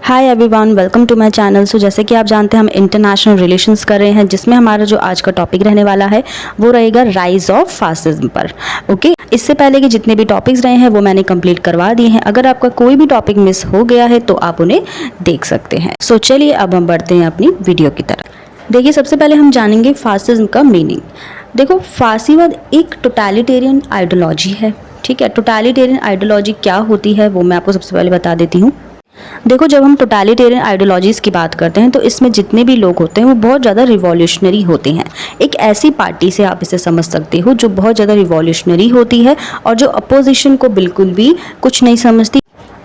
Hi everyone, welcome to my channel. So जैसे कि आप जानते हैं हम इंटरनेशनल रिलेशंस कर रहे हैं, जिसमें हमारा जो आज का टॉपिक रहने वाला है वो रहेगा राइज ऑफ फासिज्म पर। ओके, इससे पहले के जितने भी टॉपिक्स रहे हैं वो मैंने कंप्लीट करवा दिए हैं। अगर आपका कोई भी टॉपिक मिस हो गया है तो आप उन्हें देख सकते हैं। सो चलिए अब हम बढ़ते हैं अपनी वीडियो की तरफ। देखिए, सबसे पहले हम जानेंगे फासिज्म का मीनिंग। देखो, फासीवाद एक टोटलिटेरियन आइडियोलॉजी है। ठीक है, टोटलिटेरियन आइडियोलॉजी क्या होती है वो मैं आपको सबसे पहले बता देती हूँ। देखो, जब हम टोटलिटेरियन आइडियोलॉजीज़ की बात करते हैं तो इसमें जितने भी लोग होते हैं वो बहुत ज़्यादा रिवॉल्यूशनरी होते हैं। एक ऐसी पार्टी से आप इसे समझ सकते हो जो बहुत ज़्यादा रिवॉल्यूशनरी होती है और जो अपोजिशन को बिल्कुल भी कुछ नहीं समझती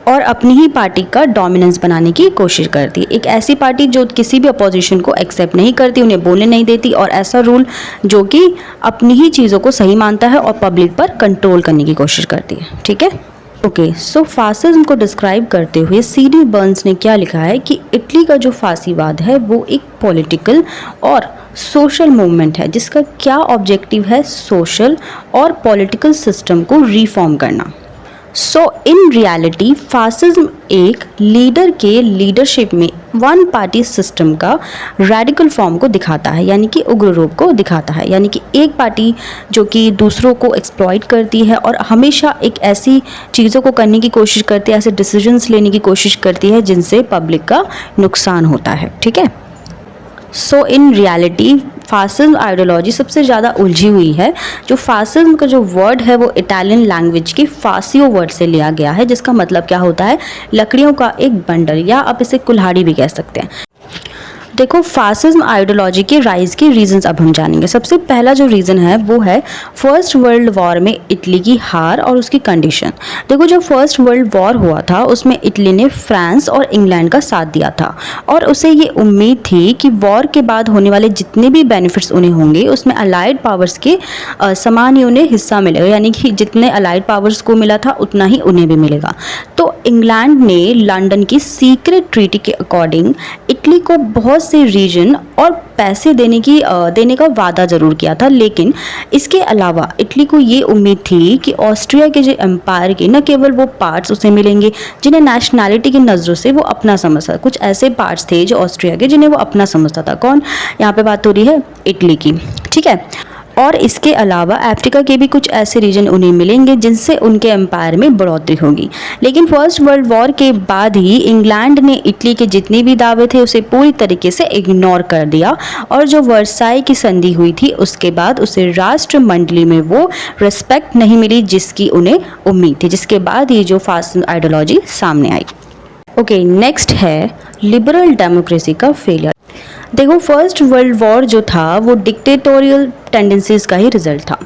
और अपनी ही पार्टी का डोमिनेंस बनाने की कोशिश करती है। एक ऐसी पार्टी जो किसी भी अपोजिशन को एक्सेप्ट नहीं करती, उन्हें बोलने नहीं देती, और ऐसा रूल जो कि अपनी ही चीज़ों को सही मानता है और पब्लिक पर कंट्रोल करने की कोशिश करती है। ठीक है, ओके। सो फासिज्म को डिस्क्राइब करते हुए सीडी बर्न्स ने क्या लिखा है कि इटली का जो फासीवाद है वो एक पॉलिटिकल और सोशल मूवमेंट है जिसका क्या ऑब्जेक्टिव है, सोशल और पॉलिटिकल सिस्टम को रिफॉर्म करना। सो इन रियलिटी फासिज्म एक लीडर के लीडरशिप में वन पार्टी सिस्टम का रेडिकल फॉर्म को दिखाता है, यानी कि उग्र रूप को दिखाता है। यानी कि एक पार्टी जो कि दूसरों को एक्सप्लॉइट करती है और हमेशा एक ऐसी चीज़ों को करने की कोशिश करती है, ऐसे डिसीजंस लेने की कोशिश करती है जिनसे पब्लिक का नुकसान होता है। ठीक है, सो इन रियलिटी फासिज्म आइडियोलॉजी सबसे ज़्यादा उलझी हुई है। जो फासिज्म का जो वर्ड है वो इटालियन लैंग्वेज की फासियो वर्ड से लिया गया है, जिसका मतलब क्या होता है, लकड़ियों का एक बंडल, या आप इसे कुल्हाड़ी भी कह सकते हैं। देखो, फासिज्म आइडियोलॉजी के राइज के रीजंस अब हम जानेंगे। सबसे पहला जो रीज़न है वो है फर्स्ट वर्ल्ड वॉर में इटली की हार और उसकी कंडीशन। देखो, जब फर्स्ट वर्ल्ड वॉर हुआ था उसमें इटली ने फ्रांस और इंग्लैंड का साथ दिया था और उसे ये उम्मीद थी कि वॉर के बाद होने वाले जितने भी बेनिफिट्स उन्हें होंगे उसमें अलाइड पावर्स के समान ही उन्हें हिस्सा मिलेगा, यानी कि जितने अलाइड पावर्स को मिला था उतना ही उन्हें भी मिलेगा। तो इंग्लैंड ने लंदन की सीक्रेट ट्रीटी के अकॉर्डिंग इटली को बहुत से रीजन और पैसे देने का वादा जरूर किया था, लेकिन इसके अलावा इटली को ये उम्मीद थी कि ऑस्ट्रिया के जो एम्पायर के न केवल वो पार्ट्स उसे मिलेंगे जिन्हें नेशनैलिटी की नज़रों से वो अपना समझता। कुछ ऐसे पार्ट्स थे जो ऑस्ट्रिया के जिन्हें वो अपना समझता था। कौन? यहाँ पे बात हो रही है इटली की। ठीक है, और इसके अलावा अफ्रीका के भी कुछ ऐसे रीजन उन्हें मिलेंगे जिनसे उनके एम्पायर में बढ़ोतरी होगी। लेकिन फर्स्ट वर्ल्ड वॉर के बाद ही इंग्लैंड ने इटली के जितने भी दावे थे उसे पूरी तरीके से इग्नोर कर दिया और जो वर्साई की संधि हुई थी उसके बाद उसे राष्ट्रमंडली में वो रिस्पेक्ट नहीं मिली जिसकी उन्हें उम्मीद थी, जिसके बाद ही जो फासिस्ट आइडियोलॉजी सामने आई। ओके, नेक्स्ट है लिबरल डेमोक्रेसी का फेलियर। देखो, फर्स्ट वर्ल्ड वॉर जो था वो डिक्टेटोरियल टेंडेंसीज का ही रिजल्ट था।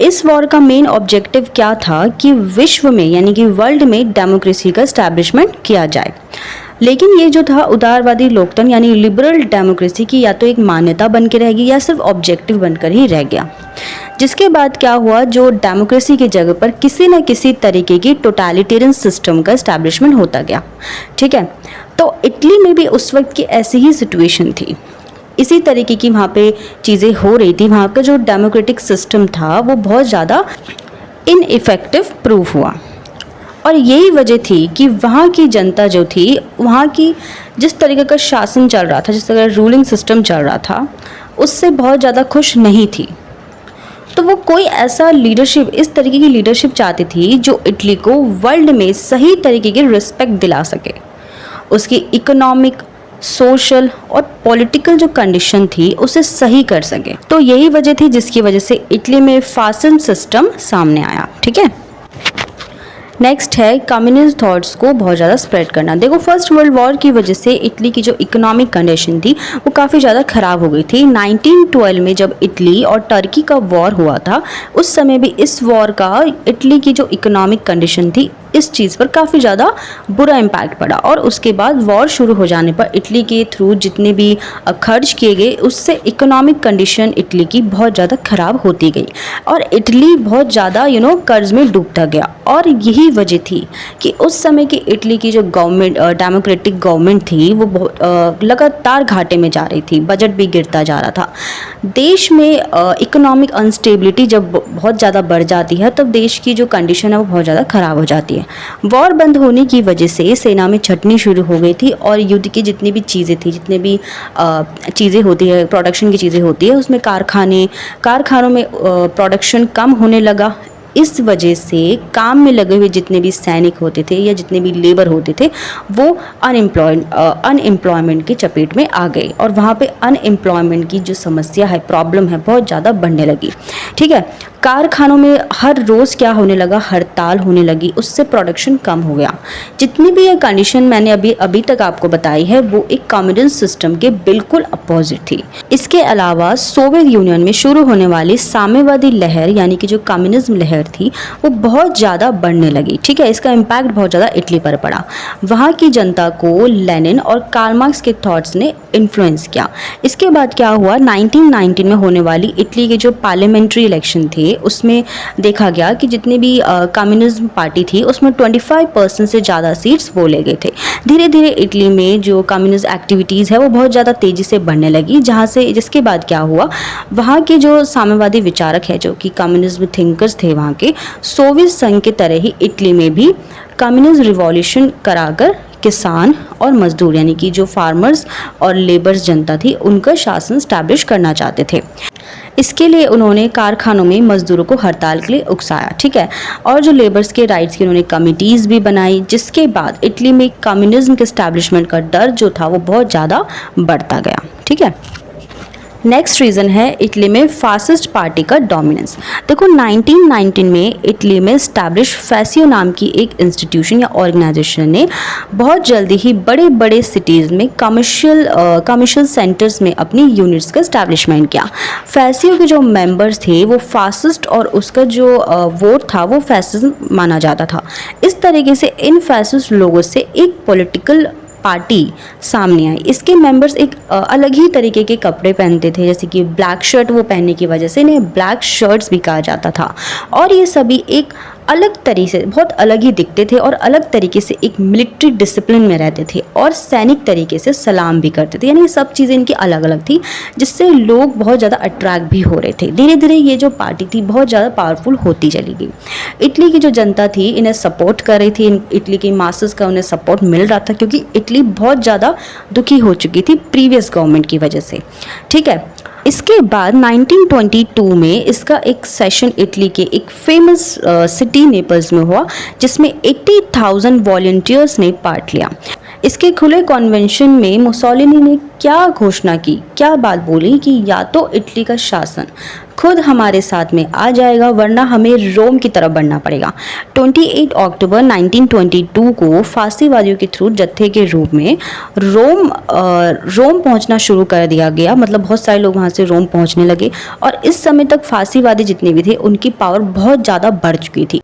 इस वॉर का मेन ऑब्जेक्टिव क्या था कि विश्व में यानी कि वर्ल्ड में डेमोक्रेसी का एस्टैब्लिशमेंट किया जाए। लेकिन ये जो था उदारवादी लोकतंत्र यानी लिबरल डेमोक्रेसी की या तो एक मान्यता बन के रहेगी या सिर्फ ऑब्जेक्टिव बनकर ही रह गया। जिसके बाद क्या हुआ, जो डेमोक्रेसी की जगह पर किसी न किसी तरीके की टोटलिटेरियन सिस्टम का एस्टैब्लिशमेंट होता गया। ठीक है, तो इटली में भी उस वक्त की ऐसी ही सिचुएशन थी, इसी तरीके की वहाँ पे चीज़ें हो रही थी। वहाँ का जो डेमोक्रेटिक सिस्टम था वो बहुत ज़्यादा इनइफेक्टिव प्रूफ हुआ और यही वजह थी कि वहाँ की जनता जो थी, वहाँ की जिस तरीके का शासन चल रहा था, जिस तरह का रूलिंग सिस्टम चल रहा था, उससे बहुत ज़्यादा खुश नहीं थी। तो वो कोई ऐसा लीडरशिप, इस तरीके की लीडरशिप चाहती थी जो इटली को वर्ल्ड में सही तरीके की रिस्पेक्ट दिला सके, उसकी इकोनॉमिक, सोशल और पॉलिटिकल जो कंडीशन थी उसे सही कर सके। तो यही वजह थी जिसकी वजह से इटली में फासिज्म सिस्टम सामने आया। ठीक है, नेक्स्ट है कम्युनिस्ट थॉट्स को बहुत ज़्यादा स्प्रेड करना। देखो, फर्स्ट वर्ल्ड वॉर की वजह से इटली की जो इकोनॉमिक कंडीशन थी वो काफ़ी ज़्यादा ख़राब हो गई थी। 1912 में जब इटली और टर्की का वॉर हुआ था उस समय भी इस वॉर का इटली की जो इकोनॉमिक कंडीशन थी इस चीज़ पर काफ़ी ज़्यादा बुरा इम्पैक्ट पड़ा और उसके बाद वॉर शुरू हो जाने पर इटली के थ्रू जितने भी खर्च किए गए उससे इकोनॉमिक कंडीशन इटली की बहुत ज़्यादा ख़राब होती गई और इटली बहुत ज़्यादा कर्ज में डूबता गया और यही वजह थी कि उस समय की इटली की जो गवर्नमेंट, डेमोक्रेटिक गवर्नमेंट थी, वो बहुत लगातार घाटे में जा रही थी, बजट भी गिरता जा रहा था। देश में इकोनॉमिक अनस्टेबिलिटी जब बहुत ज़्यादा बढ़ जाती है, तब देश की जो कंडीशन है वो बहुत ज़्यादा ख़राब हो जाती है। वॉर बंद होने की वजह से सेना में छटनी शुरू हो गई थी और युद्ध की जितनी भी चीज़ें थी, जितने भी चीज़ें होती है, प्रोडक्शन की चीज़ें होती है, उसमें कारखानों में प्रोडक्शन कम होने लगा। इस वजह से काम में लगे हुए जितने भी सैनिक होते थे या जितने भी लेबर होते थे, वो अनएम्प्लॉयमेंट की चपेट में आ गए और वहाँ पे अनएम्प्लॉयमेंट की जो समस्या है, प्रॉब्लम है, बहुत ज़्यादा बढ़ने लगी। ठीक है, कारखानों में हर रोज़ क्या होने लगा, हड़ताल होने लगी, उससे प्रोडक्शन कम हो गया। जितनी भी ये कंडीशन मैंने अभी तक आपको बताई है, वो एक कम्युनिस्ट सिस्टम के बिल्कुल अपोजिट थी। इसके अलावा सोवियत यूनियन में शुरू होने वाली साम्यवादी लहर, यानी कि जो कम्युनिज्म लहर थी, वो बहुत ज़्यादा बढ़ने लगी। ठीक है, इसका इम्पैक्ट बहुत ज़्यादा इटली पर पड़ा। वहाँ की जनता को लेनिन और कार्ल मार्क्स के थॉट्स ने इन्फ्लुएंस किया। इसके बाद क्या हुआ, 1919 में होने वाली इटली के जो पार्लियामेंट्री इलेक्शन थे, उसमें देखा गया कि जितनी भी कम्युनिज्म पार्टी थी, उसमें 25% से ज़्यादा सीट्स वो ले गए थे। धीरे धीरे इटली में जो कम्युनिस्ट एक्टिविटीज़ है वो बहुत ज़्यादा तेज़ी से बढ़ने लगी, जिसके बाद क्या हुआ, वहाँ के जो साम्यवादी विचारक है, जो कि कम्युनिज्म थिंकर्स थे वहाँ के, सोवियत संघ की तरह ही इटली में भी कम्युनिस्ट रिवॉल्यूशन कराकर किसान और मजदूर, यानी कि जो फार्मर्स और लेबर्स जनता थी, उनका शासन स्टैब्लिश करना चाहते थे। इसके लिए उन्होंने कारखानों में मजदूरों को हड़ताल के लिए उकसाया। ठीक है, और जो लेबर्स के राइट्स की उन्होंने कमिटीज़ भी बनाई, जिसके बाद इटली में कम्युनिज्म के स्टैब्लिशमेंट का डर जो था वो बहुत ज़्यादा बढ़ता गया। ठीक है, नेक्स्ट रीज़न है इटली में फासिस्ट पार्टी का डोमिनेंस। देखो, 1919 में इटली में स्टैब्लिश फैसियो नाम की एक इंस्टीट्यूशन या ऑर्गेनाइजेशन ने बहुत जल्दी ही बड़े बड़े सिटीज़ में कमर्शियल सेंटर्स में अपनी यूनिट्स का स्टैब्लिशमेंट किया। फैसियो के जो मेंबर्स थे वो फासिस्ट और उसका जो वोट था वो फैसिज्म माना जाता था। इस तरीके से इन फैसिस्ट लोगों से एक पॉलिटिकल पार्टी सामने आई। इसके मेंबर्स एक अलग ही तरीके के कपड़े पहनते थे, जैसे कि ब्लैक शर्ट वो पहनने की वजह से इन्हें ब्लैक शर्ट्स भी कहा जाता था। और ये सभी एक अलग तरीके से, बहुत अलग ही दिखते थे और अलग तरीके से एक मिलिट्री डिसिप्लिन में रहते थे और सैनिक तरीके से सलाम भी करते थे। यानी ये सब चीज़ें इनकी अलग अलग थी, जिससे लोग बहुत ज़्यादा अट्रैक्ट भी हो रहे थे। धीरे धीरे ये जो पार्टी थी बहुत ज़्यादा पावरफुल होती चली गई। इटली की जो जनता थी इन्हें सपोर्ट कर रही थी, इटली की मासेस का उन्हें सपोर्ट मिल रहा था, क्योंकि इटली बहुत ज़्यादा दुखी हो चुकी थी प्रीवियस गवर्नमेंट की वजह से। ठीक है, इसके बाद 1922 में इसका एक सेशन इटली के एक फेमस सिटी नेपल्स में हुआ, जिसमें 80,000 वॉलंटियर्स ने पार्ट लिया। इसके खुले कन्वेंशन में मुसोलिनी ने क्या घोषणा की, क्या बात बोली कि या तो इटली का शासन खुद हमारे साथ में आ जाएगा, वरना हमें रोम की तरफ बढ़ना पड़ेगा। 28 अक्टूबर 1922 को फांसीवादियों के थ्रू जत्थे के रूप में रोम पहुंचना शुरू कर दिया गया। मतलब बहुत सारे लोग वहां से रोम पहुंचने लगे और इस समय तक फांसीवादी जितने भी थे उनकी पावर बहुत ज़्यादा बढ़ चुकी थी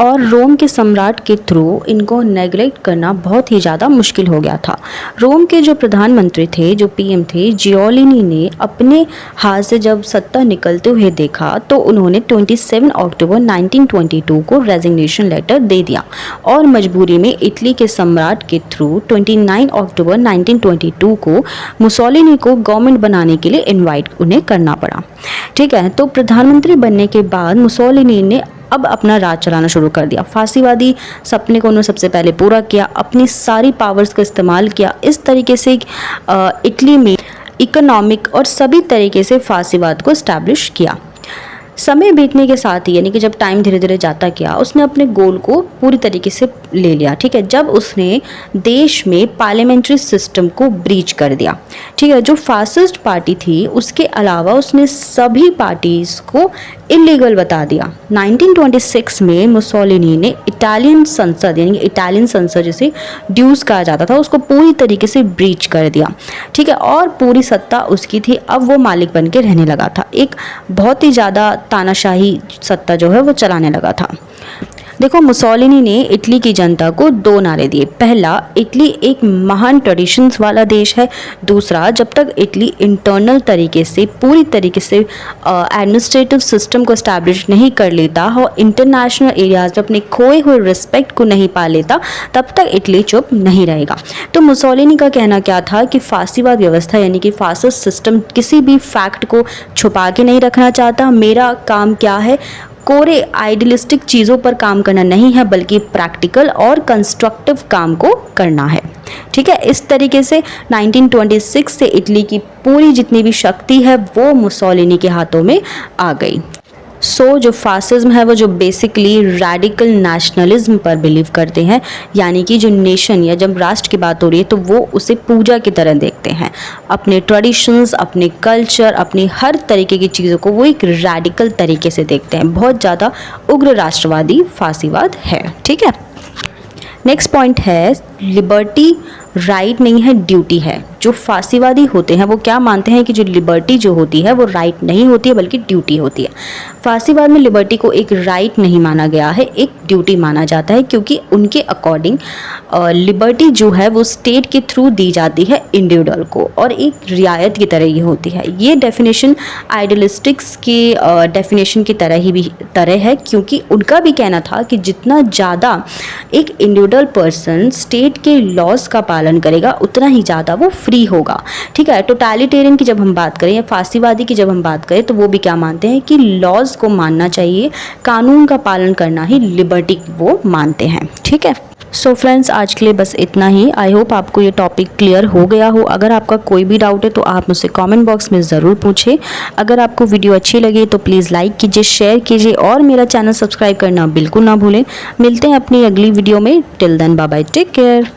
और रोम के सम्राट के थ्रू इनको नेग्लेक्ट करना बहुत ही ज़्यादा मुश्किल हो गया था। रोम के जो प्रधानमंत्री थे, जो पीएम थे, जियोलिनी ने अपने हाथ से जब सत्ता निकलते हुए देखा तो उन्होंने 27 अक्टूबर 1922 को रेजिग्नेशन लेटर दे दिया और मजबूरी में इटली के सम्राट के थ्रू 29 अक्टूबर 1922 को मुसोलिनी को गवर्नमेंट बनाने के लिए इन्वाइट उन्हें करना पड़ा। ठीक है, तो प्रधानमंत्री बनने के बाद मुसोलिनी ने अब अपना राज चलाना शुरू कर दिया। फांसीवादी सपने को उन्होंने सबसे पहले पूरा किया, अपनी सारी पावर्स का इस्तेमाल किया। इस तरीके से इटली में इकोनॉमिक और सभी तरीके से फांसीवाद को इस्टेब्लिश किया। समय बीतने के साथ ही, यानी कि जब टाइम धीरे धीरे जाता गया, उसने अपने गोल को पूरी तरीके से ले लिया। ठीक है, जब उसने देश में पार्लियामेंट्री सिस्टम को ब्रीच कर दिया। ठीक है, जो फासिस्ट पार्टी थी उसके अलावा उसने सभी पार्टीज को इलीगल बता दिया। 1926 में मुसोलिनी ने इटालियन संसद, यानी इटालियन संसद जिसे ड्यूस कहा जाता था, उसको पूरी तरीके से ब्रीच कर दिया। ठीक है, और पूरी सत्ता उसकी थी, अब वो मालिक बन के रहने लगा था। एक बहुत ही ज़्यादा तानाशाही सत्ता जो है वो चलाने लगा था। देखो, मुसोलिनी ने इटली की जनता को 2 नारे दिए। पहला, इटली एक महान ट्रेडिशंस वाला देश है। दूसरा, जब तक इटली इंटरनल तरीके से पूरी तरीके से एडमिनिस्ट्रेटिव सिस्टम को एस्टैब्लिश नहीं कर लेता और इंटरनेशनल एरियाज में अपने खोए हुए रिस्पेक्ट को नहीं पा लेता, तब तक इटली चुप नहीं रहेगा। तो मुसोलिनी का कहना क्या था कि फासीवाद व्यवस्था यानी कि फासिस्ट सिस्टम किसी भी फैक्ट को छुपा के नहीं रखना चाहता। मेरा काम क्या है, कोरे आइडियलिस्टिक चीज़ों पर काम करना नहीं है, बल्कि प्रैक्टिकल और कंस्ट्रक्टिव काम को करना है। ठीक है, इस तरीके से 1926 से इटली की पूरी जितनी भी शक्ति है वो मुसोलिनी के हाथों में आ गई। जो फासिज्म है वो जो बेसिकली रैडिकल नेशनलिज्म पर बिलीव करते हैं, यानी कि जो नेशन या जब राष्ट्र की बात हो रही है तो वो उसे पूजा की तरह देखते हैं। अपने ट्रेडिशंस, अपने कल्चर, अपनी हर तरीके की चीज़ों को वो एक रैडिकल तरीके से देखते हैं। बहुत ज़्यादा उग्र राष्ट्रवादी फासीवाद है। ठीक है, नेक्स्ट पॉइंट है लिबर्टी राइट नहीं है, ड्यूटी है। जो फासीवादी होते हैं वो क्या मानते हैं कि जो लिबर्टी जो होती है वो राइट नहीं होती है बल्कि ड्यूटी होती है। फासीवाद में लिबर्टी को एक राइट नहीं माना गया है, एक ड्यूटी माना जाता है, क्योंकि उनके अकॉर्डिंग लिबर्टी जो है वो स्टेट के थ्रू दी जाती है इंडिविजुअल को और एक रियायत की तरह ही होती है। ये डेफिनेशन आइडियलिस्टिक्स के डेफिनेशन की तरह है, क्योंकि उनका भी कहना था कि जितना ज़्यादा एक इंडिविजुअल पर्सन स्टेट के लॉज का पालन करेगा उतना ही ज़्यादा वो फ्री होगा। ठीक है, टोटलिटेरियन की जब हम बात करें या फासीवादी की जब हम बात करें तो वो भी क्या मानते हैं कि लॉज को मानना चाहिए, कानून का पालन करना ही लिबर्टी वो मानते हैं। ठीक है, सो फ्रेंड्स, आज के लिए बस इतना ही। आई होप आपको ये टॉपिक क्लियर हो गया हो। अगर आपका कोई भी डाउट है तो आप मुझसे कमेंट बॉक्स में ज़रूर पूछें। अगर आपको वीडियो अच्छी लगे तो प्लीज़ लाइक कीजिए, शेयर कीजिए और मेरा चैनल सब्सक्राइब करना बिल्कुल ना भूलें। मिलते हैं अपनी अगली वीडियो में। Till then bye bye, take care.